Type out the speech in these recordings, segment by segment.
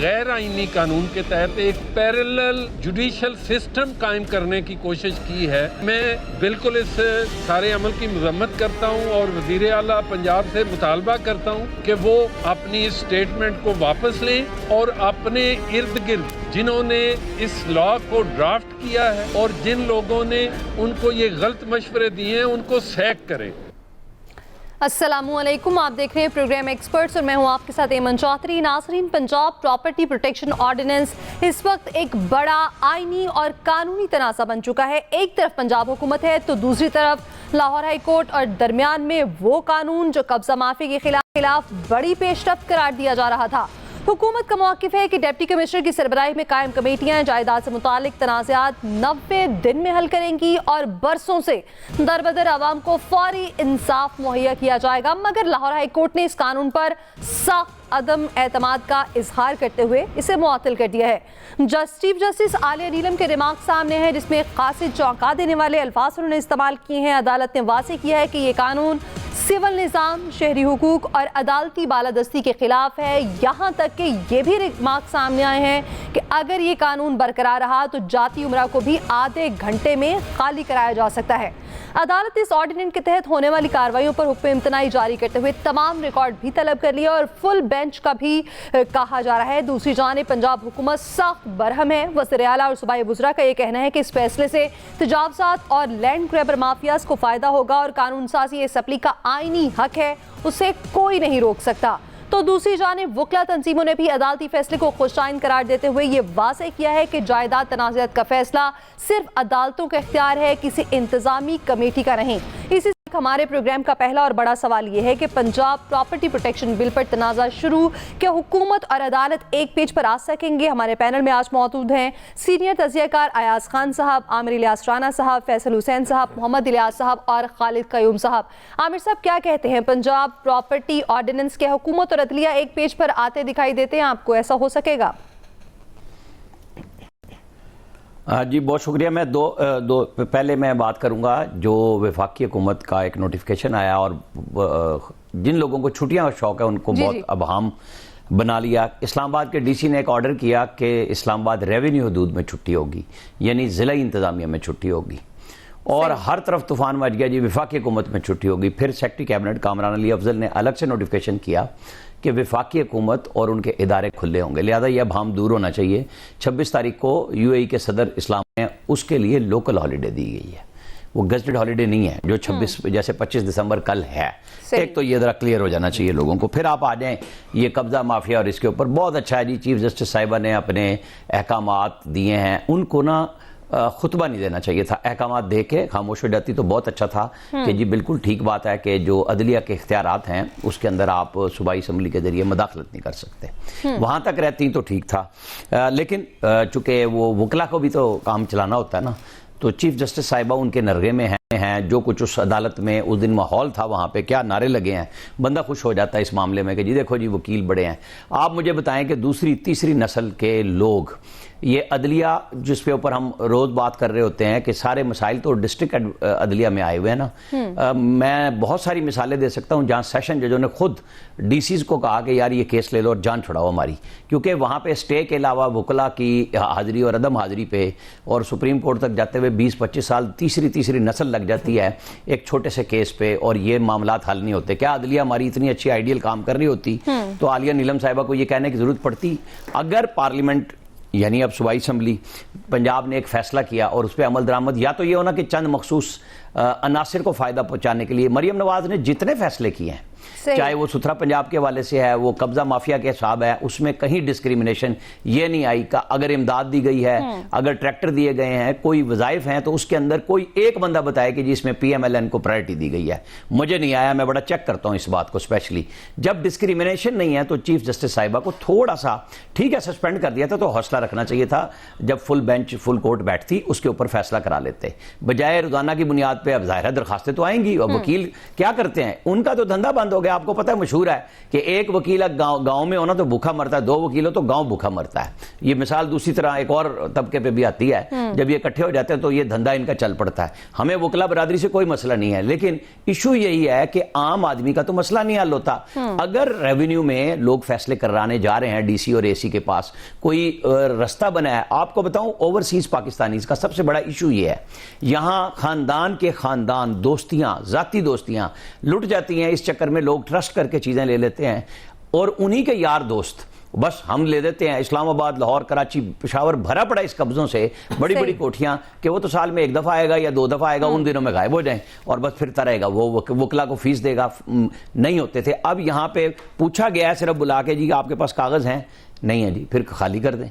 गैर आईनी कानून के तहत एक पैरेलल जुडिशल सिस्टम कायम करने की कोशिश की है। मैं बिल्कुल इस सारे अमल की मजम्मत करता हूँ और वज़ीर आला पंजाब से मुतालबा करता हूँ कि वो अपनी इस स्टेटमेंट को वापस लें और अपने इर्द गिर्द जिन्होंने इस लॉ को ड्राफ्ट किया है और जिन लोगों ने उनको ये गलत मशवरे दिए हैं उनको सैक करें। अस्सलामुअलैकुम, आप देख रहे हैं प्रोग्राम एक्सपर्ट्स और मैं हूं आपके साथ ऐमन चौधरी। नाज़रीन, पंजाब प्रॉपर्टी प्रोटेक्शन ऑर्डिनेंस इस वक्त एक बड़ा आईनी और कानूनी तनाज़ा बन चुका है। एक तरफ पंजाब हुकूमत है तो दूसरी तरफ लाहौर हाई कोर्ट और दरमियान में वो कानून जो कब्जा माफी के खिलाफ बड़ी पेशरफ्त करार दिया जा रहा था। हुकूमत का मौक़िफ़ है कि डिप्टी कमिश्नर की सरबराही में कायम कमेटियाँ जायदाद से मुतालिक तनाज़ात 90 दिन में हल करेंगी और बरसों से दरबदर आवाम को फौरी इंसाफ मुहैया किया जाएगा। मगर लाहौर हाई कोर्ट ने इस कानून पर सख्त अदम एतमाद का इजहार करते हुए इसे मुअत्तल कर दिया है। चीफ जस्टिस आलिया नीलम के रिमार्क सामने हैं जिसमें खासी चौंका देने वाले अल्फाज उन्होंने इस्तेमाल किए हैं। अदालत ने वाज़ेह किया है कि ये कानून सिविल निज़ाम, शहरी हुकूक और अदालती बालादस्ती के खिलाफ है। यहाँ तक कि ये भी रिमार्क सामने आए हैं कि अगर ये कानून बरकरार रहा तो जाती उम्रा को भी आधे घंटे में खाली कराया जा सकता है। अदालत इस ऑर्डिनेंस के तहत होने वाली कार्रवाइयों पर हुक्म इम्तनाई जारी करते हुए तमाम रिकॉर्ड भी तलब कर लिया और फुल बेंच का भी कहा जा रहा है। दूसरी जानिब पंजाब हुकूमत सख्त बरहम है। वज़ीर आला और सूबाई वुज़रा का ये कहना है कि इस फैसले से तजावज़ात और लैंड ग्रैबर माफियाज को फ़ायदा होगा और कानून साजी असम्बली का आईनी हक है, उसे कोई नहीं रोक सकता। तो दूसरी जानिब वकला तंजीमों ने भी अदालती फैसले को खुशाइन करार देते हुए ये वाज़ेह किया है कि जायदाद तनाज़ात का फैसला सिर्फ अदालतों का इख्तियार है, किसी इंतजामी कमेटी का नहीं। इसी हमारे प्रोग्राम का पहला और बड़ा सवाल यह है कि पंजाब प्रॉपर्टी प्रोटेक्शन बिल पर तनाज़ा शुरू, क्या हुकूमत और अदालत एक पेज पर आ सकेंगे? हमारे पैनल में आज मौजूद हैं सीनियर तज़कियाकार अयाज खान साहब, आमिर इलियास राना साहब, फैसल हुसैन साहब, मोहम्मद इलियास साहब और खालिद कयूम साहब। आमिर साहब, क्या कहते हैं, पंजाब प्रॉपर्टी ऑर्डिनेंस के हुकूमत और अदलिया एक पेज पर आते दिखाई देते हैं? आपको ऐसा हो सकेगा? जी बहुत शुक्रिया। मैं दो पहले मैं बात करूंगा जो वफाकी हुकूमत का एक नोटिफिकेशन आया और जिन लोगों को छुट्टियां का शौक है उनको बहुत अबहम बना लिया। इस्लामाबाद के डीसी ने एक ऑर्डर किया कि इस्लामाबाद रेवेन्यू हदूद में छुट्टी होगी, यानी ज़िला इंतज़ामिया में छुट्टी होगी और हर तरफ तूफान मच गया जी, वफाकी हुकूमत में छुट्टी होगी। फिर सेक्रेटरी कैबिनेट कामरान अली अफजल ने अलग से नोटिफिकेशन किया कि वफाकी हुकूमत और उनके इदारे खुले होंगे, लिहाजा यह अबहम दूर होना चाहिए। 26 तारीख को UAE के सदर इस्लाम ने उसके लिए लोकल हॉलीडे दी गई है, वो गजटेड हॉलीडे नहीं है जो 26 जैसे 25 दिसंबर कल है। एक तो ये ज़रा क्लियर हो जाना चाहिए लोगों को। फिर आप आ जाएं ये कब्जा माफिया और इसके ऊपर बहुत अच्छा है जी, चीफ जस्टिस साहिबा ने अपने अहकामात दिए हैं, उनको ना खुतबा नहीं देना चाहिए था, अहकामात दे के खामोश हो जाती तो बहुत अच्छा था कि जी बिल्कुल ठीक बात है कि जो अदलिया के इख्तियारात हैं उसके अंदर आप सूबाई असम्बली के जरिए मदाखलत नहीं कर सकते, वहाँ तक रहती तो ठीक था। लेकिन चूंकि वो वकला को भी तो काम चलाना होता है ना, तो चीफ जस्टिस साहिबा उनके नरगे में हैं, जो कुछ उस अदालत में उस दिन माहौल था वहाँ पे क्या नारे लगे हैं, बंदा खुश हो जाता है इस मामले में कि जी देखो जी वकील बड़े हैं। आप मुझे बताएं कि दूसरी तीसरी नस्ल के लोग ये अदलिया जिस पे ऊपर हम रोज़ बात कर रहे होते हैं कि सारे मसाइल तो डिस्ट्रिक्ट अदलिया में आए हुए हैं ना। मैं बहुत सारी मिसालें दे सकता हूँ जहाँ सेशन जजों ने खुद DCs को कहा कि यार ये केस ले लो और जान छुड़ाओ हमारी, क्योंकि वहाँ पे स्टे के अलावा वकला की हाजिरी और अदम हाजिरी पे और सुप्रीम कोर्ट तक जाते हुए 20-25 साल तीसरी नस्ल लग जाती है एक छोटे से केस पे और ये मामलात हल नहीं होते। क्या अदलिया हमारी इतनी अच्छी आइडियल काम कर रही होती तो आलिया नीलम साहिबा को ये कहने की जरूरत पड़ती? अगर पार्लियामेंट यानी अब सूबाई असम्बली पंजाब ने एक फैसला किया और उस पर अमल दरामद, या तो ये होना कि चंद मखसूस अनासिर को फ़ायदा पहुँचाने के लिए मरियम नवाज ने जितने फैसले किए हैं, चाहे वो सुथरा पंजाब के हवाले से है, वो कब्जा माफिया के हिसाब है, उसमें कहीं डिस्क्रिमिनेशन ये नहीं आई का अगर इमदाद दी गई है, अगर ट्रैक्टर दिए गए हैं, कोई वज़ाइफ हैं तो उसके अंदर कोई एक बंदा बताए कि जिसमें PMLN को प्रायोरिटी दी गई है। मुझे नहीं आया, मैं बड़ा चेक करता हूँ इस बात को स्पेशली। जब डिस्क्रिमिनेशन नहीं है तो चीफ जस्टिस साहिबा को थोड़ा सा ठीक है सस्पेंड कर दिया था, तो हौसला रखना चाहिए था, जब फुल बेंच फुल कोर्ट बैठती उसके ऊपर फैसला करा लेते, बजाय रोजाना की बुनियाद अदालत पे अब ज़ाहिर दरखास्तें तो आएंगी, और वकील क्या करते हैं, उनका तो धंधा बंद हो गया। आपको पता है, मशहूर है कि एक वकील गांव में होना तो भूखा मरता है, 2 वकील हो तो गांव भूखा मरता है। ये मिसाल दूसरी तरह एक और तबके पे भी आती है, जब ये इकट्ठे हो जाते हैं तो ये धंधा इनका चल पड़ता है। हमें वकला बरादरी से कोई मसला नहीं है, लेकिन इशू यही है कि आम आदमी का तो मसला नहीं हल होता। अगर रेवेन्यू में लोग फैसले कराने जा रहे हैं, डीसी और एसी के पास कोई रास्ता बना है, आपको बताऊं ओवरसीज पाकिस्तानीज का सबसे बड़ा इशू ये है, यहां खानदान के खानदान दोस्तियां, जाती दोस्तियां लुट जाती हैं। इस चक्कर में लोग ट्रस्ट करके चीजें ले लेते हैं और उन्हीं के यार दोस्त बस हम ले देते हैं। इस्लामाबाद, लाहौर, कराची, पेशावर भरा पड़ा इस कब्जों से, बड़ी बड़ी कोठियां कि वो तो साल में 1 दफा आएगा या 2 दफा आएगा, उन दिनों में गायब हो जाए और बस फिरता रहेगा। वो वकला को फीस देगा, नहीं होते थे। अब यहां पे पूछा गया है सिर्फ बुला के, जी आपके पास कागज हैं? नहीं है जी, फिर खाली कर दें।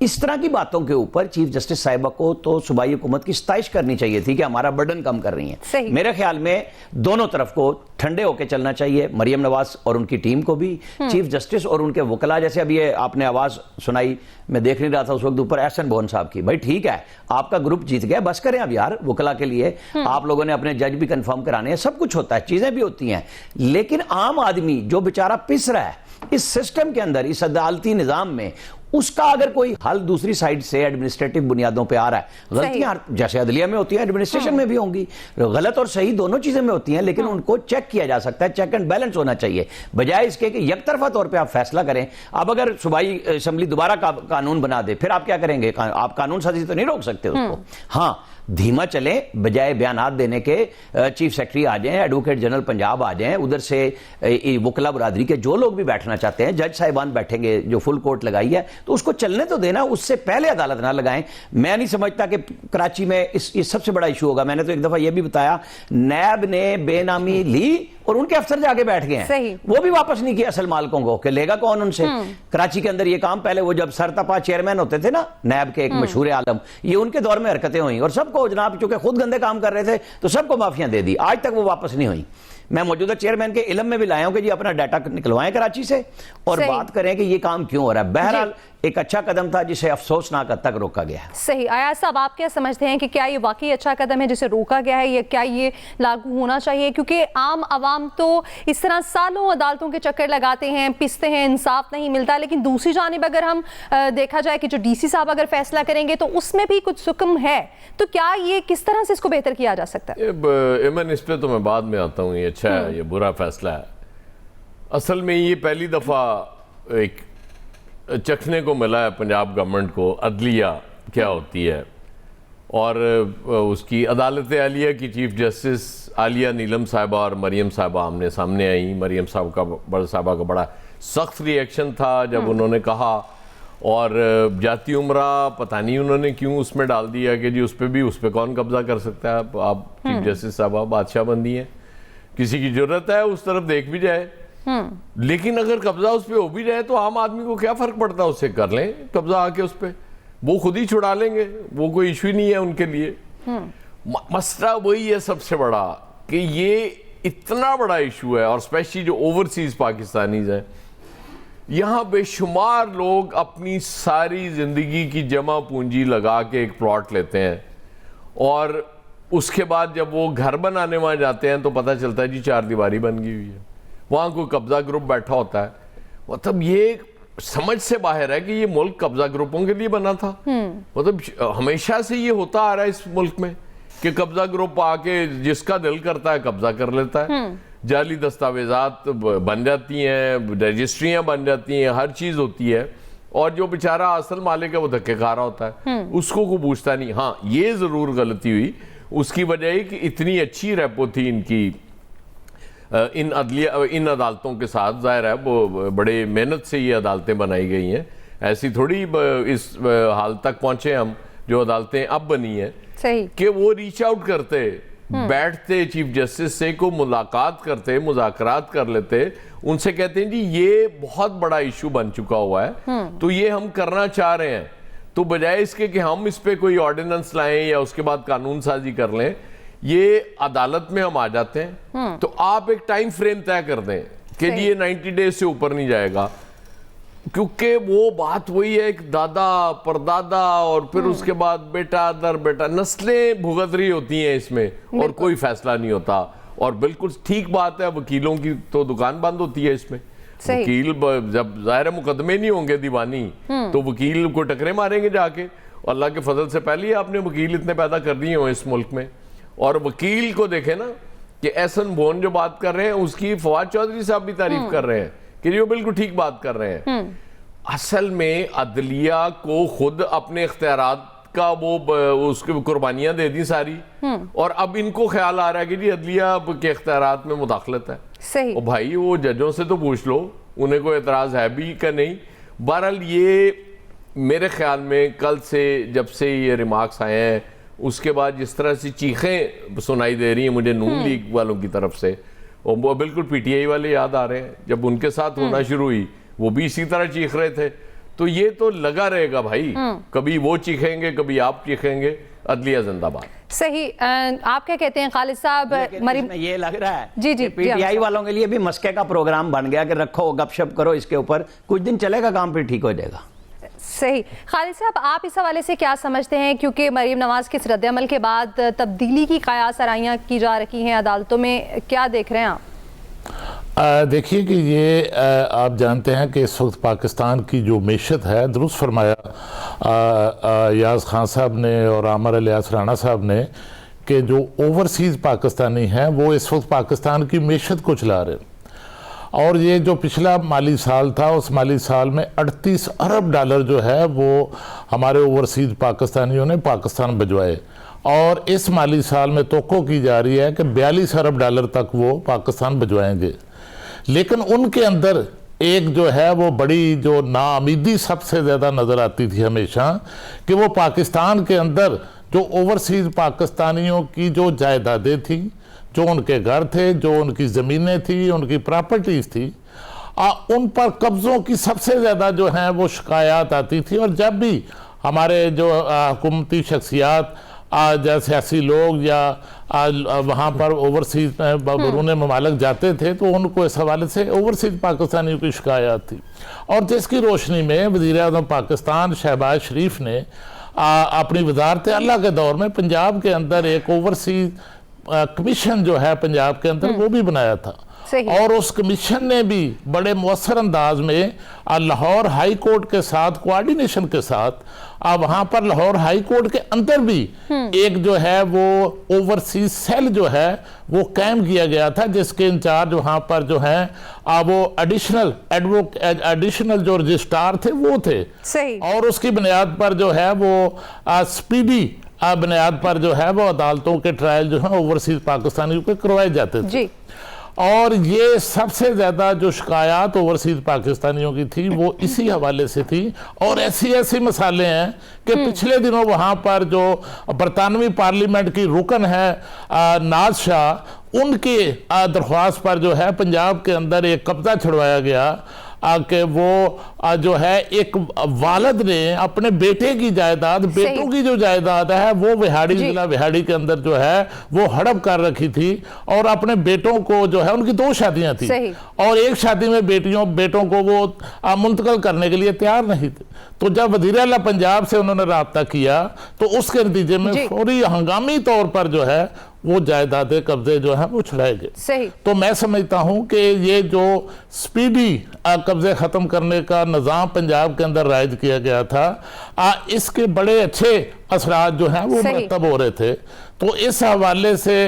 इस तरह की बातों के ऊपर चीफ जस्टिस साहिबा को तो सूबाई हुकूमत की सताइश करनी चाहिए थी कि हमारा बर्डन कम कर रही है। मेरे ख्याल में दोनों तरफ को ठंडे होकर चलना चाहिए, मरियम नवाज और उनकी टीम को भी, चीफ जस्टिस और उनके वकला। जैसे अभी ये आपने आवाज सुनाई, मैं देख नहीं रहा था उस वक्त, ऊपर एहसन बोहन साहब की, भाई ठीक है आपका ग्रुप जीत गया, बस करें अब यार वकला के लिए। आप लोगों ने अपने जज भी कंफर्म कराने हैं, सब कुछ होता है, चीजें भी होती हैं, लेकिन आम आदमी जो बेचारा पिस रहा है इस सिस्टम के अंदर, इस अदालती निजाम में, उसका अगर कोई हल दूसरी साइड से एडमिनिस्ट्रेटिव बुनियादों पे आ रहा है, गलतियां जैसे अदलिया में होती है एडमिनिस्ट्रेशन में भी होंगी, गलत और सही दोनों चीजें में होती हैं, लेकिन उनको चेक किया जा सकता है, चेक एंड बैलेंस होना चाहिए, बजाय इसके कि यकतरफा तौर पे आप फैसला करें। अब अगर सूबाई असेंबली दोबारा कानून बना दे, फिर आप क्या करेंगे? आप कानून साजी तो नहीं रोक सकते उसको। हाँ, धीमा चले, बजाय बयानात देने के चीफ सेक्रेटरी आ जाएं, एडवोकेट जनरल पंजाब आ जाएं, उधर से वकला बरादरी के जो लोग भी बैठना चाहते हैं, जज साहिबान बैठेंगे, जो फुल कोर्ट लगाई है, तो उसको चलने तो देना, उससे पहले अदालत ना लगाएं। मैं नहीं समझता कि कराची में ये सबसे बड़ा इशू होगा। मैंने तो एक दफा यह भी बताया, नैब ने बेनामी ली और उनके अफसर जाके बैठ गए हैं, वो भी वापस नहीं किया असल मालिकों को, कि लेगा कौन उनसे। कराची के अंदर ये काम पहले वो जब सरतपा चेयरमैन होते थे ना नैब के, एक मशहूर आलम, ये उनके दौर में हरकतें हुई और सबको जनाब चूंकि खुद गंदे काम कर रहे थे तो सबको माफियां दे दी, आज तक वो वापस नहीं हुई। मैं मौजूदा चेयरमैन के इल्म में भी लाया हूं कि जी अपना डाटा निकलवाएं कराची से और बात करें कि ये काम क्यों हो रहा है। बहरहाल एक अच्छा कदम था जिसे अफसोसनाक हद तक रोका गया है। सही। आयाज साहब, आप क्या समझते हैं कि क्या ये वाकई अच्छा कदम है जिसे रोका गया है, या क्या ये लागू होना चाहिए? क्योंकि आम आवाम तो इस तरह सालों अदालतों के चक्कर लगाते हैं, पिसते हैं, इंसाफ नहीं मिलता, लेकिन दूसरी जानिब अगर हम देखा जाए कि जो डीसी साहब अगर फैसला करेंगे तो उसमें भी कुछ सुकम है, तो क्या ये किस तरह से इसको बेहतर किया जा सकता है? इमन, इस पे तो मैं बाद में आता हूँ, ये अच्छा है, ये बुरा फैसला है। असल में ये पहली दफा एक चखने को मिला है पंजाब गवर्नमेंट को अदलिया क्या होती है, और उसकी अदालत आलिया की चीफ जस्टिस आलिया नीलम साहिबा और मरियम साहिबा आमने सामने आई। मरियम साहिबा का बड़ा सख्त रिएक्शन था जब उन्होंने कहा, और जाती उम्रा पता नहीं उन्होंने क्यों उसमें डाल दिया कि जी उस पर कौन कब्जा कर सकता है, आप चीफ जस्टिस साहिबा बादशाह बंदी हैं, किसी की जरूरत है उस तरफ देख भी जाए। लेकिन अगर कब्जा उस पर हो भी जाए तो आम आदमी को क्या फर्क पड़ता है, उससे कर लें कब्जा आके उस पर, वो खुद ही छुड़ा लेंगे, वो कोई इशू नहीं है उनके लिए। मसला वही है सबसे बड़ा कि ये इतना बड़ा इशू है, और स्पेशली जो ओवरसीज पाकिस्तानीज हैं, यहाँ बेशुमार लोग अपनी सारी जिंदगी की जमा पूंजी लगा के एक प्लॉट लेते हैं, और उसके बाद जब वो घर बनाने वहां जाते हैं तो पता चलता है जी 4 दीवारी बन गई हुई है, वहां कोई कब्जा ग्रुप बैठा होता है। मतलब ये समझ से बाहर है कि ये मुल्क कब्जा ग्रुपों के लिए बना था। मतलब हमेशा से ये होता आ रहा है इस मुल्क में कि कब्जा ग्रुप आके जिसका दिल करता है कब्जा कर लेता है, जाली दस्तावेजात बन जाती हैं, रजिस्ट्रियां बन जाती हैं, हर चीज होती है, और जो बेचारा असल मालिक है वो धक्के खा रहा होता है, उसको कोई पूछता नहीं। हाँ, ये जरूर गलती हुई, उसकी वजह कि इतनी अच्छी रेपो थी इनकी इन अदालतों के साथ। जाहिर है वो बड़े मेहनत से ये अदालतें बनाई गई हैं, ऐसी थोड़ी इस हाल तक पहुंचे हम जो अदालतें अब बनी हैं कि वो रीच आउट करते, बैठते चीफ जस्टिस से, को मुलाकात करते, मुज़ाकरात कर लेते, उनसे कहते हैं जी ये बहुत बड़ा इशू बन चुका हुआ है तो ये हम करना चाह रहे हैं, तो बजाय इसके कि हम इस पे कोई ऑर्डिनेंस लाएं या उसके बाद कानून साजी कर लें, ये अदालत में हम आ जाते हैं। तो आप एक टाइम फ्रेम तय कर दें कि जी ये 90 डेज से ऊपर नहीं जाएगा, क्योंकि वो बात वही है, एक दादा परदादा और फिर उसके बाद बेटा दर बेटा, नस्लें भुगत रही होती हैं इसमें और कोई फैसला नहीं होता। और बिल्कुल ठीक बात है, वकीलों की तो दुकान बंद होती है इसमें। वकील जब ज़ाहिर मुकदमे नहीं होंगे दीवानी तो वकील को टकरे मारेंगे जाके। अल्लाह के फजल से पहले ही आपने वकील इतने पैदा कर दिए हो इस मुल्क में। और वकील को देखे ना कि एहसन बोन जो बात कर रहे हैं उसकी फवाद चौधरी साहब भी तारीफ कर रहे हैं कि वो बिल्कुल ठीक बात कर रहे हैं। असल में अदलिया को खुद अपने इख्तियारात का वो उसकी कुर्बानियां दे दी सारी, और अब इनको ख्याल आ रहा है कि जी अदलिया के इख्तियारात में मुदाखलत है। सही। और भाई वो जजों से तो पूछ लो, उन्हें कोई एतराज है भी का नहीं। बहरहाल ये मेरे ख्याल में कल से जब से ये रिमार्क्स आए हैं उसके बाद जिस तरह से चीखें सुनाई दे रही हैं मुझे नून लीग वालों की तरफ से, और वो बिल्कुल पीटीआई वाले याद आ रहे हैं जब उनके साथ होना शुरू हुई, वो भी इसी तरह चीख रहे थे। तो ये तो लगा रहेगा भाई, कभी वो चीखेंगे कभी आप चीखेंगे। अदलिया जिंदाबाद। सही। आप क्या कहते हैं खालिद साहब? मरीम ये लग रहा है जी पीटीआई वालों के लिए भी मस्के का प्रोग्राम बन गया कि रखो गपशप करो इसके ऊपर, कुछ दिन चलेगा काम फिर ठीक हो जाएगा। सही। खालिद साहब आप इस हवाले से क्या समझते हैं, क्योंकि मरीम नवाज के इस रद्द-ए-अमल के बाद तब्दीली की कयास आराइयाँ की जा रही हैं अदालतों में, क्या देख रहे हैं आप? देखिए कि ये आप जानते हैं कि इस वक्त पाकिस्तान की जो मैशत है, दुरुस्त फरमाया याज खान साहब ने और आमर इलियास राणा साहब ने कि जो ओवरसीज़ पाकिस्तानी हैं वो इस वक्त पाकिस्तान की मैशत को चला रहे हैं। और ये जो पिछला माली साल था उस माली साल में 38 अरब डॉलर जो है वो हमारे ओवरसीज़ पाकिस्तानियों ने पाकिस्तान भिजवाए, और इस माली साल में तोक़ो की जा रही है कि 42 अरब डॉलर तक वो पाकिस्तान भिजवाएंगे। लेकिन उनके अंदर एक जो है वो बड़ी जो नाउमीदी सबसे ज़्यादा नज़र आती थी हमेशा, कि वो पाकिस्तान के अंदर जो ओवरसीज़ पाकिस्तानियों की जो जायदादें थी, जो उनके घर थे, जो उनकी ज़मीनें थी, उनकी प्रॉपर्टीज़ थी, उन पर कब्ज़ों की सबसे ज़्यादा जो है वो शिकायत आती थी। और जब भी हमारे जो हुकूमती शख्सियात जैसे सियासी लोग या वहाँ पर ओवरसीज़ में बैरून ममालिक जाते थे तो उनको इस हवाले से ओवरसीज़ पाकिस्तानियों की शिकायत थी, और जिसकी रोशनी में वज़ीर-ए-आज़म पाकिस्तान शहबाज शरीफ ने अपनी वज़ारत आला के दौर में पंजाब के अंदर एक ओवरसीज़ कमीशन जो है पंजाब के अंदर वो भी बनाया था। और उस कमीशन ने भी बड़े मौसर अंदाज में लाहौर हाई कोर्ट के साथ कोऑर्डिनेशन के साथ वहाँ पर लाहौर हाई कोर्ट के अंदर भी एक जो है वो ओवरसीज सेल जो है वो कायम किया गया था, जिसके इंचार्ज वहाँ पर जो है वो एडिशनल जो रजिस्ट्रार थे वो थे। सही। और उसकी बुनियाद पर जो है वो स्पीडी बुनियाद पर जो है वो अदालतों के ट्रायल जो है ओवरसीज पाकिस्तानियों के करवाए जाते थे जी। और ये सबसे ज़्यादा जो शिकायत ओवरसीज पाकिस्तानियों की थी वो इसी हवाले से थी। और ऐसी मसाले हैं कि पिछले दिनों वहाँ पर जो बरतानवी पार्लियामेंट की रुकन है नाज शाह, उनके दरख्वास्त पर जो है पंजाब के अंदर एक कब्जा छुड़वाया गया कि वो जो है एक वालिद ने अपने बेटे की जायदाद, बेटों की जो जायदाद है वो विहाड़ी जिला विहाड़ी के अंदर जो है वो हड़प कर रखी थी, और अपने बेटों को जो है उनकी 2 शादियां थी और एक शादी में बेटों को वो मुंतकिल करने के लिए तैयार नहीं थे। तो जब वज़ीर आला पंजाब से उन्होंने राब्ता किया तो उसके नतीजे में फौरी हंगामी तौर पर जो है वो जायदादें कब्जे जो है वो छुड़ाए गए। तो मैं समझता हूं कि ये जो स्पीडी कब्जे ख़त्म करने का निज़ाम पंजाब के अंदर राइज किया गया था, इसके बड़े अच्छे असरात जो हैं वो मरतब हो रहे थे। तो इस हवाले से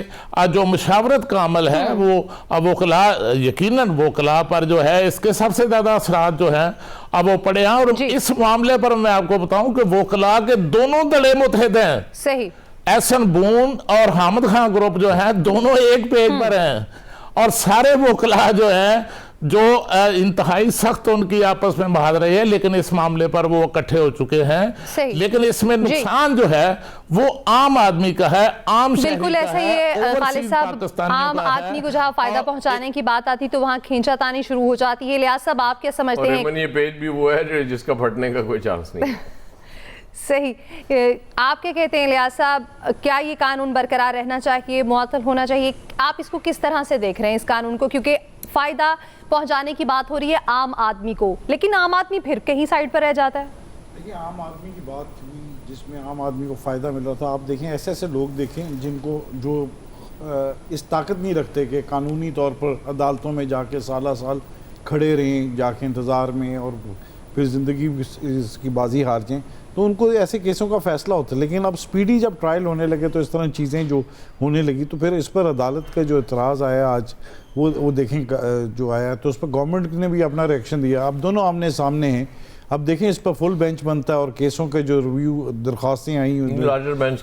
जो मुशावरत का अमल है वो वकला, यकीनन वकला पर जो है इसके सबसे ज़्यादा असरात जो हैं अब वो पड़े हैं। और इस मामले पर मैं आपको बताऊं कि वकला के दोनों दड़े मुतहद हैं। सही। एहसन बून और हामिद खान ग्रुप जो है दोनों एक पेज पर हैं, और सारे वकला जो हैं जो इंतहाई सख्त उनकी आपस में मुहावरे है, लेकिन इस मामले पर वो इकट्ठे हो चुके हैं। लेकिन इसमें नुकसान जो है वो आम आदमी का है, आम बिल्कुल ऐसा ही है खालिद साहब। आम आदमी को जहाँ फायदा पहुंचाने की बात आती तो वहाँ खींचातानी शुरू हो जाती है। लियाज साहब आप क्या समझते हैं? ये पेज भी वो है जिसका फटने का कोई चांस नहीं। सही। आप क्या कहते हैं लियाज साहब, क्या ये कानून बरकरार रहना चाहिए, मुअत्तल होना चाहिए? आप इसको किस तरह से देख रहे हैं इस कानून को? क्योंकि फायदा पहुंचाने की बात हो रही है आम आदमी को, लेकिन आम आदमी फिर कहीं साइड पर रह जाता है। देखिए, आम आदमी की बात हुई जिसमें आम आदमी को फ़ायदा मिल रहा था। आप देखें, ऐसे ऐसे लोग देखें जिनको जो इस ताकत नहीं रखते कि कानूनी तौर पर अदालतों में जाके साल साल खड़े रहें जाके इंतज़ार में, और फिर ज़िंदगी इसकी बाजी हार जाएँ, तो उनको ऐसे केसों का फ़ैसला होता है। लेकिन अब स्पीडी जब ट्रायल होने लगे तो इस तरह चीज़ें जो होने लगी, तो फिर इस पर अदालत का जो इतराज़ आया आज, वो देखें जो आया, तो उस पर गवर्नमेंट ने भी अपना रिएक्शन दिया। अब दोनों आमने सामने हैं। अब देखें, इस पर फुल बेंच बनता है और केसों के जो रिव्यू दरख्वास्तें आई लार्जर बेंच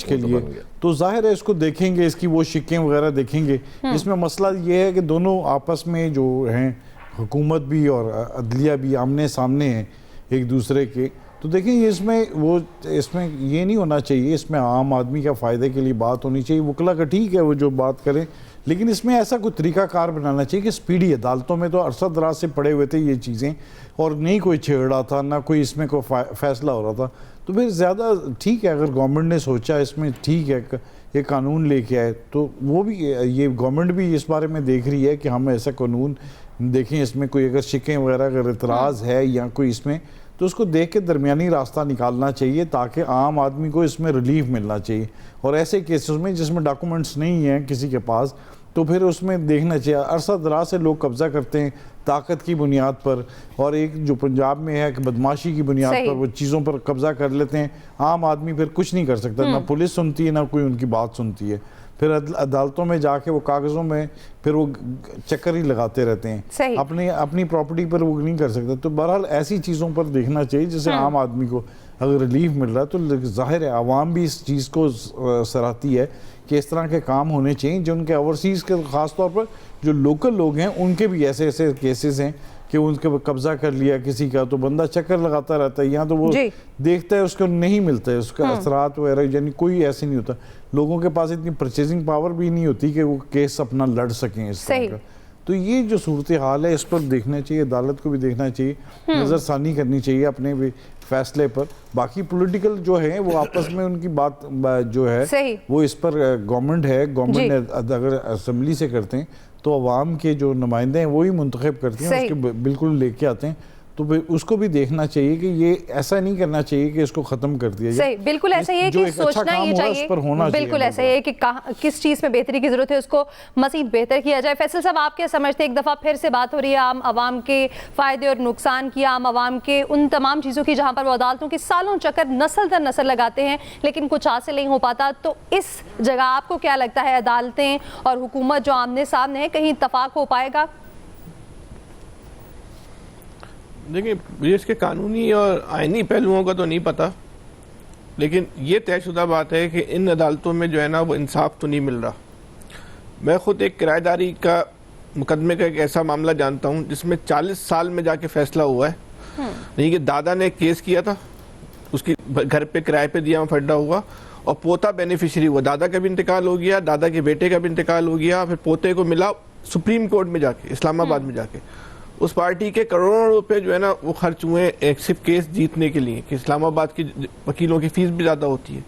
के लिए, तो जाहिर है इसको देखेंगे, इसकी वो शिकें वगैरह देखेंगे। इसमें मसला ये है कि दोनों आपस में जो हैं, हुकूमत भी और अदलिया भी आमने सामने हैं एक दूसरे के। तो देखें, इसमें ये नहीं होना चाहिए, इसमें आम आदमी का फ़ायदे के लिए बात होनी चाहिए। वकला का ठीक है वो जो बात करें, लेकिन इसमें ऐसा कोई तरीक़ाकार बनाना चाहिए कि स्पीडी। अदालतों में तो अरसा दराज से पड़े हुए थे ये चीज़ें, और नहीं कोई छेड़ रहा था, ना कोई इसमें कोई फ़ैसला हो रहा था। तो फिर ज़्यादा ठीक है, अगर गवर्नमेंट ने सोचा इसमें ठीक है ये कानून लेके आए, तो वो भी, ये गवर्नमेंट भी इस बारे में देख रही है कि हम ऐसा कानून देखें, इसमें कोई अगर शिकें वगैरह अगर इतराज़ है या कोई इसमें, तो उसको देख के दरमियानी रास्ता निकालना चाहिए ताकि आम आदमी को इसमें रिलीफ मिलना चाहिए। और ऐसे केसेस में जिसमें डॉक्यूमेंट्स नहीं हैं किसी के पास, तो फिर उसमें देखना चाहिए। अरसा दराज से लोग कब्ज़ा करते हैं ताकत की बुनियाद पर, और एक जो पंजाब में है कि बदमाशी की बुनियाद पर वो चीज़ों पर कब्ज़ा कर लेते हैं। आम आदमी फिर कुछ नहीं कर सकता, ना पुलिस सुनती है ना कोई उनकी बात सुनती है। फिर अदालतों में जाके वो कागज़ों में फिर वो चक्कर ही लगाते रहते हैं, अपनी प्रॉपर्टी पर वो नहीं कर सकते। तो बहरहाल ऐसी चीज़ों पर देखना चाहिए जिससे आम आदमी को अगर रिलीफ मिल रहा है, तो जाहिर है आवाम भी इस चीज़ को सराहती है कि इस तरह के काम होने चाहिए। जो उनके ओवरसीज़ के ख़ास तौर पर जो लोकल लोग हैं, उनके भी ऐसे ऐसे केसेस हैं कि उनके कब्जा कर लिया किसी का, तो बंदा चक्कर लगाता रहता है। यहाँ तो वो देखता है, उसको नहीं मिलता है उसका असरात वगैरह, यानी कोई ऐसे नहीं होता। लोगों के पास इतनी परचेजिंग पावर भी नहीं होती कि वो केस अपना लड़ सकें इस तरह का। तो ये जो सूरत हाल है, इस पर देखना चाहिए, अदालत को भी देखना चाहिए, नज़रसानी करनी चाहिए अपने भी फैसले पर। बाकी पॉलिटिकल जो है वो आपस में उनकी बात जो है वो इस पर गवर्नमेंट है, गवर्नमेंट ने अगर असम्बली से करते हैं तो अवाम के जो नुमाइंदे हैं वही मुंतखब करते हैं, उसके बिल्कुल लेके आते हैं। तो उसको भी देखना चाहिए कि ये ऐसा नहीं करना चाहिए कि इसको खत्म कर दिया जाए। सही, बिल्कुल ऐसा ही है कि सोचना ये चाहिए, बिल्कुल ऐसा ही है कि किस चीज़ में बेहतरी की जरूरत है, उसको मज़ीद बेहतर किया जाए। फैसल साहब, आप क्या समझते हैं? एक दफ़ा फिर से बात हो रही है आम आवाम के फ़ायदे और नुकसान की, आम आवाम के उन तमाम चीज़ों की जहाँ पर वो अदालतों की सालों चक्कर नस्ल दर नस्ल लगाते हैं लेकिन कुछ हासिल नहीं हो पाता। तो इस जगह आपको क्या लगता है, अदालतें और हुकूमत जो आमने सामने है, कहीं इत्तफाक हो पाएगा? देखिए, मुझे इसके कानूनी और आईनी पहलुओं का तो नहीं पता, लेकिन ये तयशुदा बात है कि इन अदालतों में जो है ना वो इंसाफ तो नहीं मिल रहा। मैं खुद एक किराएदारी का मुकदमे का एक ऐसा मामला जानता हूँ जिसमें 40 साल में जाके फैसला हुआ है। नहीं कि दादा ने केस किया था, उसके घर पे किराए पे दिया, फड्डा हुआ, और पोता बेनिफिशियरी हुआ। दादा का भी इंतकाल हो गया, दादा के बेटे का भी इंतकाल हो गया, फिर पोते को मिला सुप्रीम कोर्ट में जाके, इस्लामाबाद में जाके। उस पार्टी के करोड़ों रुपए जो है ना वो खर्च हुए एक सिर्फ केस जीतने के लिए, कि इस्लामाबाद की वकीलों की फीस भी ज़्यादा होती है।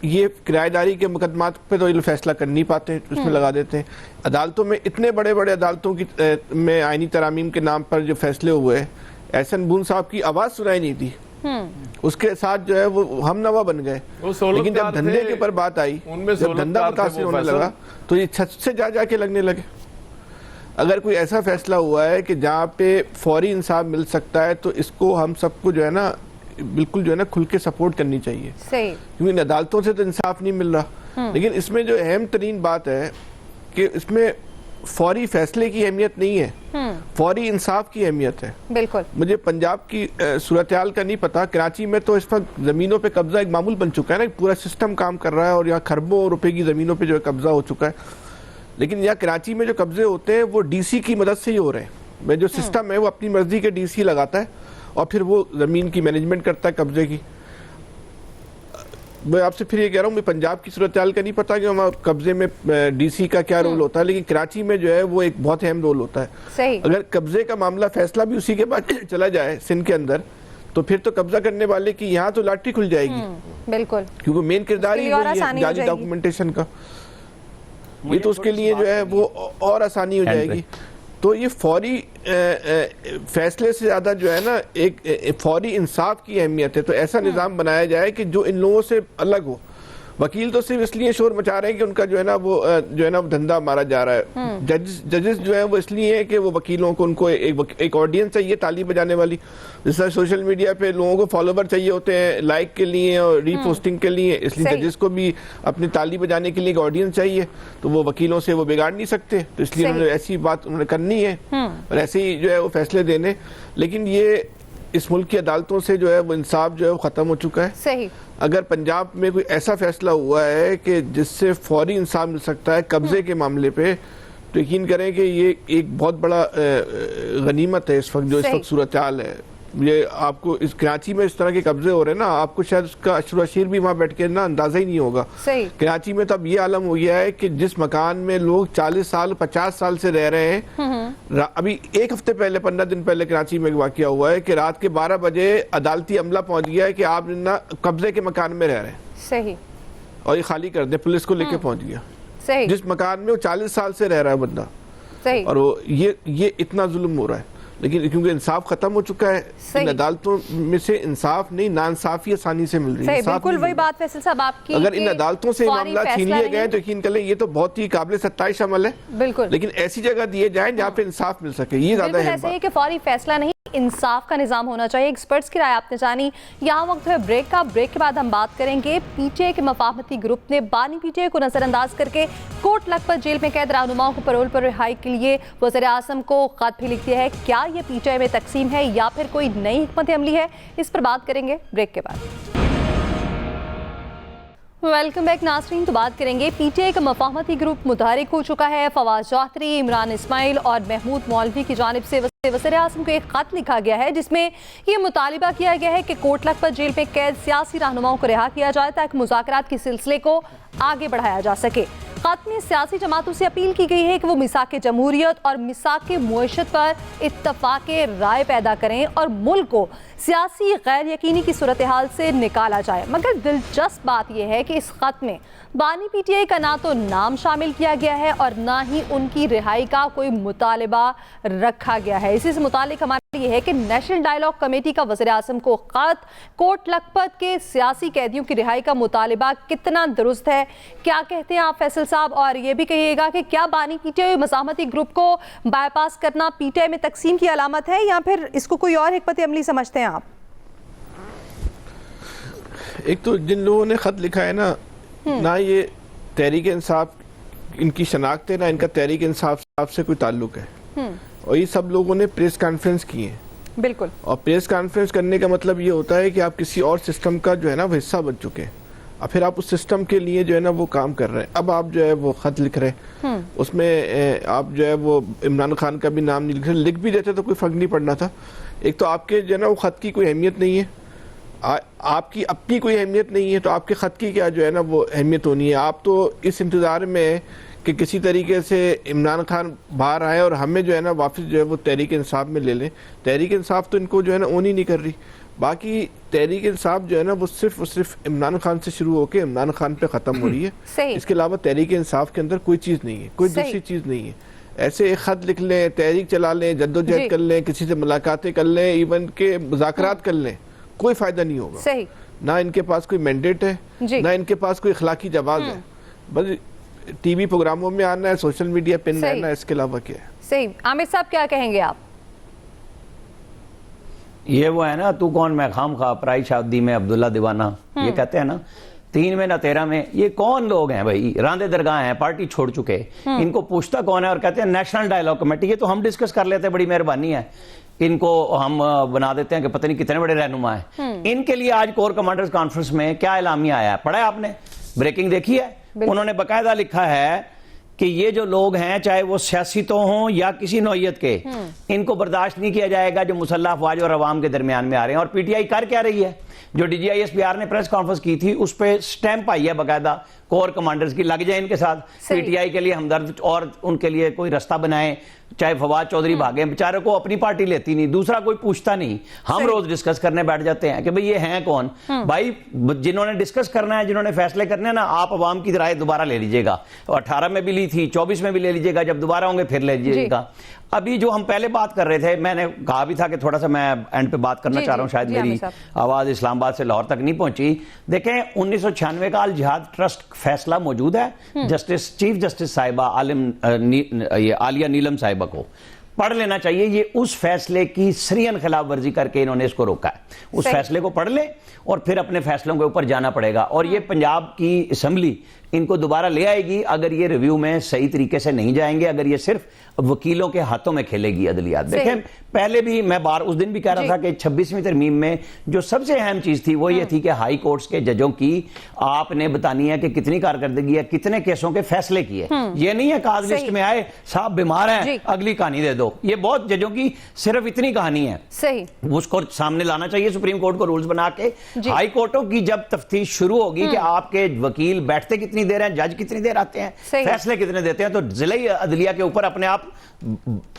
ये किराएदारी के मुकदमात पे तो ये फैसला कर नहीं पाते, उसमें लगा देते हैं। अदालतों में इतने बड़े बड़े अदालतों की में आईनी तरामीम के नाम पर जो फैसले हुए, एहसन बून साहब की आवाज़ सुनाई नहीं दी, उसके साथ जो है वो हम नवा बन गए। लेकिन जब धंधे के ऊपर बात आई, जब धंधा मुतासिर होने लगा, तो ये छत से जा जाके लगने लगे। अगर कोई ऐसा फैसला हुआ है कि जहाँ पे फौरी इंसाफ मिल सकता है, तो इसको हम सबको जो है ना बिल्कुल जो है ना खुल के सपोर्ट करनी चाहिए। सही, क्योंकि अदालतों से तो इंसाफ नहीं मिल रहा। लेकिन इसमें जो अहम तरीन बात है कि इसमें फौरी फैसले की अहमियत नहीं है, फौरी इंसाफ की अहमियत है। बिल्कुल। मुझे पंजाब की सूरत हाल का नहीं पता, कराची में तो इस वक्त जमीनों पे कब्जा एक मामूल बन चुका है ना, पूरा सिस्टम काम कर रहा है और यहाँ खरबों रुपए की जमीनों पे जो है कब्जा हो चुका है। लेकिन यहाँ कराची में जो कब्जे होते हैं वो डीसी की मदद से ही हो रहे हैं। मैं जो सिस्टम है वो अपनी मर्जी के डीसी लगाता है और फिर वो जमीन की मैनेजमेंट करता है, कब्जे की। मैं आपसे फिर ये कह रहा हूँ, मैं पंजाब की सूरत हाल का नहीं पता कि वहाँ कब्जे में डीसी का क्या रोल होता है, लेकिन कराची में जो है वो एक बहुत अहम रोल होता है। सही। अगर कब्जे का मामला फैसला भी उसी के बाद चला जाए सिंध के अंदर, तो फिर तो कब्जा करने वाले की यहाँ तो लाठी खुल जाएगी, बिल्कुल, क्योंकि मेन किरदार ही उसके लिए और वही है आसानी हो जाली जाएगी। डॉक्यूमेंटेशन का। ये तो उसके लिए जो है वो और आसानी हो जाएगी। तो ये फौरी फैसले से ज्यादा जो है ना एक फौरी इंसाफ की अहमियत है। तो ऐसा निज़ाम बनाया जाए कि जो इन लोगों से अलग हो। वकील तो सिर्फ इसलिए शोर मचा रहे हैं कि उनका जो है ना वो धंधा मारा जा रहा है। जजेस जो है वो इसलिए है कि वो वकीलों को उनको एक ऑडियंस चाहिए ताली बजाने वाली। जैसा सोशल मीडिया पे लोगों को फॉलोवर चाहिए होते हैं लाइक के लिए और रीपोस्टिंग के लिए, इसलिए जजेस को भी अपनी ताली बजाने के लिए एक ऑडियंस चाहिए। तो वो वकीलों से वो बिगाड़ नहीं सकते, तो इसलिए उन्होंने ऐसी बात उन्होंने करनी है और ऐसे ही जो है वो फैसले देने। लेकिन ये इस मुल्क की अदालतों से जो है वो इंसाफ जो है वो खत्म हो चुका है। सही। अगर पंजाब में कोई ऐसा फैसला हुआ है कि जिससे फौरी इंसाफ मिल सकता है कब्जे के मामले पे, तो यकीन करें कि ये एक बहुत बड़ा गनीमत है इस वक्त जो इस वक्त सूरत हाल है। ये आपको इस कराची में इस तरह के कब्जे हो रहे हैं ना, आपको शायद उसका अशर अशीर भी वहाँ बैठ के ना अंदाजा ही नहीं होगा। सही। कराची में तो अब ये आलम हो गया है कि जिस मकान में लोग 40 साल 50 साल से रह रहे हैं, अभी एक हफ्ते पहले 15 दिन पहले कराची में एक वाकया हुआ है कि रात के 12 बजे अदालती अमला पहुंच गया है कि आप ना कब्जे के मकान में रह रहे हैं, सही, और ये खाली कर दे, पुलिस को लेके पहुंच गया। सही। जिस मकान में वो 40 साल से रह रहा है बंदा, सही। और वो ये इतना जुल्म हो रहा है। लेकिन क्योंकि इंसाफ खत्म हो चुका है, इन अदालतों में से इंसाफ नहीं नाइंसाफी आसानी से मिल रही है। बिल्कुल वही बात फैसल साहब आपकी, अगर इन अदालतों से मामला छीन लिए गए तो यकीन करें ये तो बहुत ही काबिल सत्ताईश अमल है। बिल्कुल। लेकिन ऐसी जगह दिए जाएं जहाँ पे इंसाफ मिल सके, ये ज्यादा है। ऐसे ही कि फौरी फैसला नहीं, इंसाफ का निजाम होना चाहिए। एक्सपर्ट्स की राय आपने जानी। यहाँ वक्त है ब्रेक का। ब्रेक के बाद हम बात करेंगे पीटीआई के मफाहमती ग्रुप ने बानी पीटीआई को नजरअंदाज करके कोट लखपत जेल में कैद रहनुमाओं को पैरोल पर रिहाई के लिए वज़ीर आज़म को खत भी लिख दिया है। क्या ये पीटीआई में तकसीम है या फिर कोई नई हिकमत अमली है, इस पर बात करेंगे ब्रेक के बाद। वेलकम बैक नाज़रीन। तो बात करेंगे पीटीआई का मफाहमती ग्रुप मुतहरिक हो चुका है। फवाद चौधरी, इमरान इस्माइल और महमूद मौलवी की जानिब से वज़ीर आज़म को एक खत लिखा गया है जिसमें ये मुतालिबा किया गया है कि कोट लखपत जेल में कैद सियासी रहनुमाओं को रिहा किया जाए ताकि मुज़ाकरात के सिलसिले को आगे बढ़ाया जा सके। खत में सियासी जमातों से अपील की गई है कि वो मिसाक जमहूरियत और मिसाक मुआशरत पर इत्तफाक राय पैदा करें और मुल्क को सियासी गैर यकीनी की सूरत हाल से निकाला जाए। मगर दिलचस्प बात यह है कि इस खत में बानी पीटीआई का ना तो नाम शामिल किया गया है और ना ही उनकी रिहाई का कोई मुतालिबा रखा गया है। इसी से मुतालिक हमारा ये है कि नेशनल डायलॉग कमेटी का वज़ीर आज़म को खत कोट लखपत के सियासी कैदियों की रिहाई का मुतालिबा कितना दुरुस्त है, क्या कहते हैं आप फैसल साहब? और ये भी कहिएगा कि क्या बानी पीटीआई मज़ाहमती ग्रुप को बाईपास करना पीटीआई में तकसीम की अलामत है या फिर इसको कोई और हिकमत अमली समझते हैं आप? एक तो जिन लोगों ने खत लिखा है ना ये तहरीक इंसाफ इनकी शनाख्त है, ना इनका तहरीक इंसाफ से कोई ताल्लुक है। और ये सब लोगों ने प्रेस कॉन्फ्रेंस की है। बिल्कुल। और प्रेस कॉन्फ्रेंस करने का मतलब ये होता है कि आप किसी और सिस्टम का जो है ना वो हिस्सा बन चुके हैं और फिर आप उस सिस्टम के लिए जो है ना वो काम कर रहे हैं। अब आप जो है वो खत लिख रहे हैं, उसमें आप जो है वो इमरान खान का भी नाम नहीं लिख रहे, लिख भी देते तो कोई फर्क नहीं पड़ना था। एक तो आपके जो है ना वो खत की कोई अहमियत नहीं है, आपकी अपनी कोई अहमियत नहीं है, तो आपके खत की क्या जो है ना वो अहमियत होनी है। आप तो इस इंतज़ार में कि किसी तरीके से इमरान खान बाहर आए और हमें जो है ना वापस जो है वो तहरीक इंसाफ में ले लें। तहरीक इंसाफ तो इनको जो है ना ओन ही नहीं कर रही। बाकी तहरीक इंसाफ जो है ना वो सिर्फ इमरान खान से शुरू होकर इमरान खान पे ख़त्म हो रही है। इसके अलावा तहरीक इंसाफ के अंदर कोई चीज़ नहीं है, कोई दूसरी चीज़ नहीं है। ऐसे एक खत लिख लें, तहरीक चला लें, जद्दोजहद कर लें, किसी से मुलाकातें कर लें, इवन के मुज़ाकरात कर लें, कोई फ़ायदा नहीं होगा। सही। ना इनके पास कोई मैंडेट है, ना इनके पास कोई अखलाकी जवाब है। बस टीवी प्रोग्रामों में आना है, सोशल मीडिया पे रहना है, इसके अलावा क्या है? सही। आमिर साहब क्या कहेंगे आप? ये वो है ना, तू कौन मैं खाम खा, पराई शादी में अब्दुल्ला दीवाना, ये कहते हैं ना, 3 में ना 13 में। ये कौन लोग हैं भाई? रांदे दरगाह हैं, पार्टी छोड़ चुके, इनको पूछता कौन है? और कहते हैं नेशनल डायलॉग कमेटी। ये तो हम डिस्कस कर लेते हैं, बड़ी मेहरबानी है, इनको हम बना देते हैं कि पता नहीं कितने बड़े रहनुमा हैं। इनके लिए आज कोर कमांडर्स कॉन्फ्रेंस में क्या एलामिया आया है, पढ़ा है आपने? ब्रेकिंग देखी है? उन्होंने बकायदा लिखा है कि ये जो लोग हैं, चाहे वो सियासी तो हों या किसी नौयत के, इनको बर्दाश्त नहीं किया जाएगा जो मुसल्लह अफवाज और अवाम के दरमियान में आ रहे हैं। और पीटीआई कर क्या रही है? जो DGISPR ने प्रेस कॉन्फ्रेंस की थी उस पर स्टैंप आई है बाकायदा कोर कमांडर्स की, लग जाए इनके साथ, PTI के लिए हमदर्द और उनके लिए कोई रास्ता बनाए। चाहे फवाद चौधरी भागे, बेचारे को अपनी पार्टी लेती नहीं, दूसरा कोई पूछता नहीं, हम रोज डिस्कस करने बैठ जाते हैं कि भाई ये हैं कौन। भाई जिन्होंने डिस्कस करना है, जिन्होंने फैसले करने हैं ना, आप अवाम की राय दोबारा ले लीजिएगा। 18 में भी ली थी, 24 में भी ले लीजिएगा, जब दोबारा होंगे फिर ले लीजिएगा। अभी जो हम पहले बात कर रहे थे, मैंने कहा भी था कि थोड़ा सा मैं एंड पे बात करना चाह रहा हूं, शायद मेरी आवाज इस्लामाबाद से लाहौर तक नहीं पहुंची। देखें 1996 का अल जिहाद ट्रस्ट फैसला मौजूद है, जस्टिस चीफ जस्टिस साहिबा आलिया नीलम साहिबा को पढ़ लेना चाहिए। ये उस फैसले की सरियन खिलाफ वर्जी करके इन्होंने इसको रोका है। उस फैसले को पढ़ ले और फिर अपने फैसलों के ऊपर जाना पड़ेगा। और ये पंजाब की असेंबली इनको दोबारा ले आएगी अगर ये रिव्यू में सही तरीके से नहीं जाएंगे, अगर ये सिर्फ वकीलों के हाथों में खेलेगी अदलियात। देखें पहले भी मैं उस दिन भी कह रहा था कि 26वीं तरमीम में जो सबसे अहम चीज थी वो ये थी कि हाई कोर्ट्स के जजों की आपने बतानी है कि कितनी कारकर्दगी है, कितने केसों के फैसले किए। ये नहीं है काज लिस्ट में आए साहब बीमार हैं अगली कहानी दे दो, ये बहुत जजों की सिर्फ इतनी कहानी है। सही, उसको सामने लाना चाहिए सुप्रीम कोर्ट को रूल्स बना के। हाई कोर्टों की जब तफ्तीश शुरू होगी कि आपके वकील बैठते कितनी देर हैं, जज कितनी देर आते हैं, फैसले कितने देते हैं, तो जिले अदलिया के ऊपर अपने आप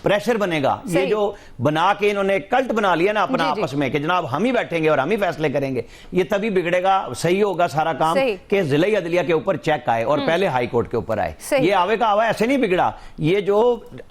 प्रेशर बनेगा। ये जो बना के इन्होंने कल्ट बना लिया ना अपना आपस में कि जनाब हम ही बैठेंगे और हम ही फैसले करेंगे, ये तभी बिगड़ेगा, सही होगा सारा काम कि जिले अदलिया के ऊपर चेक आए और पहले हाई कोर्ट के ऊपर आए। ये आवे का आवा ऐसे नहीं बिगड़ा। ये जो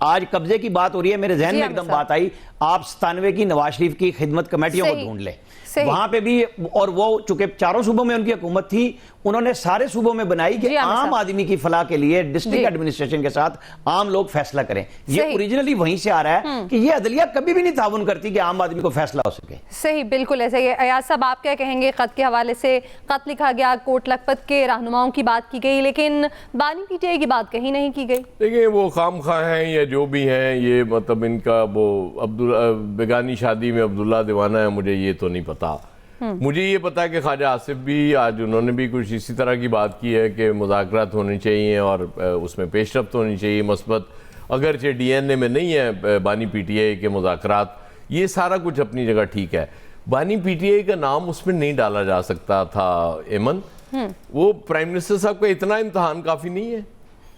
आज कब्जे की बात हो रही है, मेरे जहन में एकदम बात आई, आप 97 की नवाज शरीफ की खिदमत कमेटियों को ढूंढ ले, वहां पे भी, और वो चूंकि चारों सूबों में उनकी हुकूमत थी, उन्होंने सारे सूबों में बनाई कि आम आदमी की फलाह के लिए डिस्ट्रिक्ट एडमिनिस्ट्रेशन के साथ आम लोग फैसला करें। ये ओरिजिनली वहीं से आ रहा है कि ये अदलिया कभी भी नहीं ताउन करती कि आम आदमी को फैसला हो सके। सही, बिल्कुल ऐसा ही है। अयाज साहब आप क्या कहेंगे? खत के हवाले से खत लिखा गया, कोट लखपत के रहनुमाओं की बात की गई, लेकिन बानी PTI की बात कहीं नहीं की गई। देखिए वो खामखा हैं या जो भी हैं, ये मतलब इनका वो बेगानी शादी में अब्दुल्ला दीवाना है, मुझे ये तो नहीं पता। मुझे ये पता है कि ख्वाजा आसिफ भी आज उन्होंने भी कुछ इसी तरह की बात की है कि मुज़ाकरात होनी चाहिए और उसमें पेशरफ्त होनी चाहिए मस्बत, अगरचे DNA में नहीं है बानी PTI के मुज़ाकरात, ये सारा कुछ अपनी जगह ठीक है। बानी PTI का नाम उसमें नहीं डाला जा सकता था एमन। वो प्राइम मिनिस्टर साहब का इतना इम्तहान काफ़ी नहीं है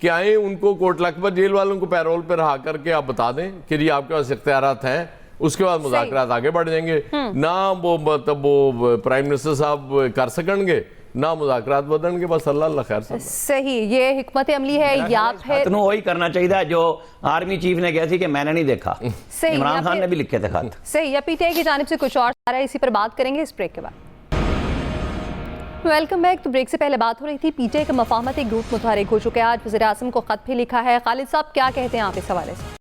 कि आए उनको कोट लखपत जेल वालों को पैरोल पर रहा करके आप बता दें कि जी आपके पास इख्तियारात हैं, उसके बाद मुज़ाकरात आगे बढ़ जाएंगे। ना वो मतलब वो प्राइम मिनिस्टर साहब कर सकेंगे, ना मुज़ाकरात बढ़ेंगे, बस अल्लाह खैर सब। सही, ये हिकमत अमली है या फिर वही करना चाहिए जो आर्मी चीफ ने कहा थी कि मैंने नहीं देखा, इमरान खान ने भी लिखे थे खत। सही, या PTI की जानिब से कुछ और आ रहा है, इसी पर बात करेंगे इस ब्रेक के बाद। Welcome back. तो ब्रेक से पहले बात हो रही थी PTI का मफाहमती ग्रुप मुतहरिक हो चुका है, आज वज़ीर आज़म को खत भी लिखा है। खालिद साहब क्या कहते हैं आप इस हवाले से?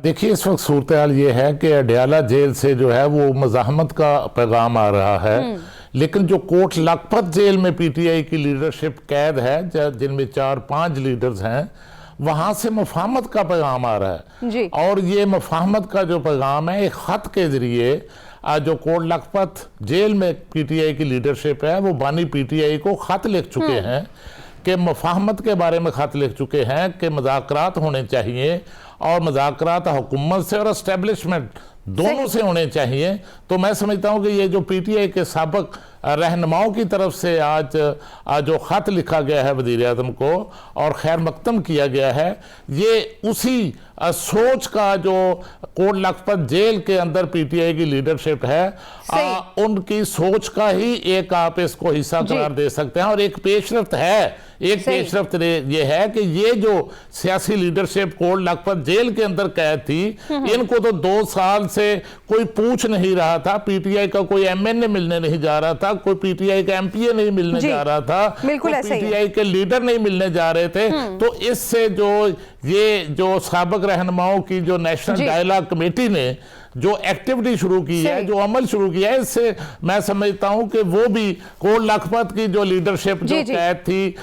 देखिए इस वक्त सूरत हाल ये है कि अडयाला जेल से जो है वो मज़ाहमत का पैगाम आ रहा है, लेकिन जो कोट लखपत जेल में PTI की लीडरशिप कैद है, जिनमें 4-5 लीडर्स हैं, वहाँ से मुफाहमत का पैगाम आ रहा है जी। और ये मुफाहमत का जो पैगाम है एक ख़त के ज़रिए जो कोट लखपत जेल में PTI की लीडरशिप है वो बानी PTI को ख़त लिख चुके हैं कि मुफाहमत के बारे में ख़त लिख चुके हैं कि मुज़ाकरात होने चाहिए और मुज़ाकरात हुकूमत से और एस्टेब्लिशमेंट दोनों से होने चाहिए। तो मैं समझता हूँ कि ये जो PTI के साबिक रहनुमाओं की तरफ से आज जो ख़त लिखा गया है वज़ीर आज़म को और खैर मकदम किया गया है, ये उसी सोच का जो कोट लखपत जेल के अंदर PTI की लीडरशिप है उनकी सोच का ही एक आप इसको हिस्सा करार दे सकते हैं। और एक पेशरफ्त है, एक पेशरफ्त ये है कि ये जो सियासी लीडरशिप कोट लखपत जेल के अंदर कैद थी, इनको तो 2 साल से कोई पूछ नहीं रहा था, PTI का कोई MNA मिलने नहीं जा रहा था, कोई PTI का MPA नहीं मिलने जा रहा था, PTI के लीडर नहीं मिलने जा रहे थे। तो इससे जो साबिक रहनुमाओं की जो नेशनल डायलॉग कमेटी ने जो एक्टिविटी शुरू की है, जो अमल शुरू किया है, इससे मैं समझता हूं कि वो भी कोट लखपत की जो लीडरशिप जो कैद थी,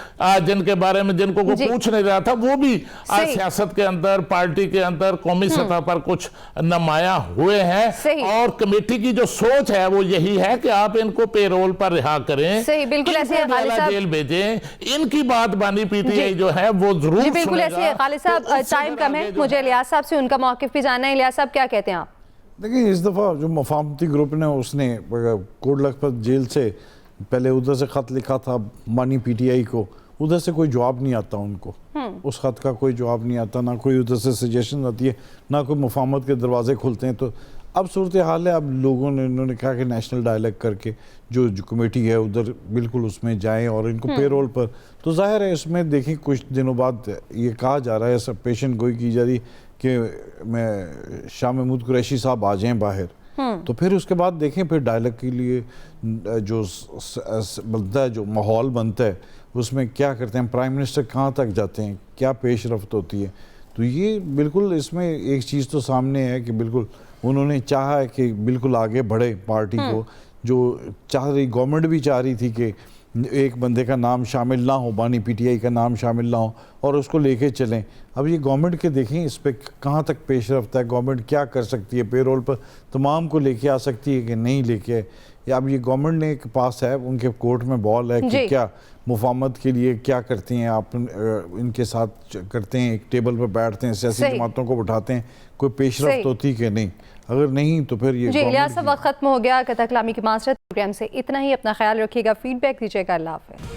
जिनके बारे में जिनको कोई पूछ नहीं रहा था, वो भी आज सियासत के अंदर, पार्टी के अंदर, कौमी सतह पर कुछ नुमाया हुए हैं। और कमेटी की जो सोच है वो यही है कि आप इनको पेरोल पर रिहा करें, बिल्कुल ऐसे जेल भेजें, इनकी बात बानी PTI जो है वो जरूर बिल्कुल ऐसे। खालिद साहब टाइम कम है, मुझे इलियास साहब से उनका मौक़िफ़ भी जानना है। इलियास साहब क्या कहते हैं आप? देखिए इस दफ़ा जो मफामती ग्रुप ने उसने कोट लखपत जेल से पहले उधर से ख़त लिखा था मानी पीटीआई को, उधर से कोई जवाब नहीं आता उनको, उस ख़त का कोई जवाब नहीं आता, ना कोई उधर से सजेशन आती है, ना कोई मुफाहमत के दरवाजे खुलते हैं। तो अब सूरत हाल है, अब लोगों ने इन्होंने कहा कि नेशनल डायलॉग करके जो कमेटी है उधर बिल्कुल उसमें जाएं और इनको पेरोल पर, तो जाहिर है इसमें देखिए कुछ दिनों बाद ये कहा जा रहा है, सब पेशेंट गोई की जा रही कि मैं शाह महमूद कुरैशी साहब आ जाएं बाहर, तो फिर उसके बाद देखें फिर डायलॉग के लिए जो बनता है, जो माहौल बनता है उसमें क्या करते हैं, प्राइम मिनिस्टर कहाँ तक जाते हैं, क्या पेश रफ्त होती है। तो ये बिल्कुल इसमें एक चीज़ तो सामने है कि बिल्कुल उन्होंने चाहा है कि बिल्कुल आगे बढ़े पार्टी को, जो चाह रही गवर्नमेंट भी चाह रही थी कि एक बंदे का नाम शामिल ना हो, बानी पीटीआई का नाम शामिल ना हो और उसको लेके चलें। अब ये गवर्नमेंट के देखें इस पर कहाँ तक पेश रफ्त है, गवर्नमेंट क्या कर सकती है, पेरोल पर तमाम को लेके आ सकती है कि नहीं लेके आए, या अब ये गवर्नमेंट ने एक पास है, उनके कोर्ट में बॉल है कि क्या मुफाहमत के लिए क्या करती हैं आप, इनके साथ करते हैं, एक टेबल पर बैठते हैं, सियासी जमातों को बिठाते हैं, कोई पेश रफ्त होती कि नहीं, अगर नहीं तो फिर ये इलियास, वक्त खत्म हो गया। कथा कलामी के मास्टर प्रोग्राम से इतना ही। अपना ख्याल रखिएगा, फीडबैक दीजिएगा। अल्लाह हाफ़िज़।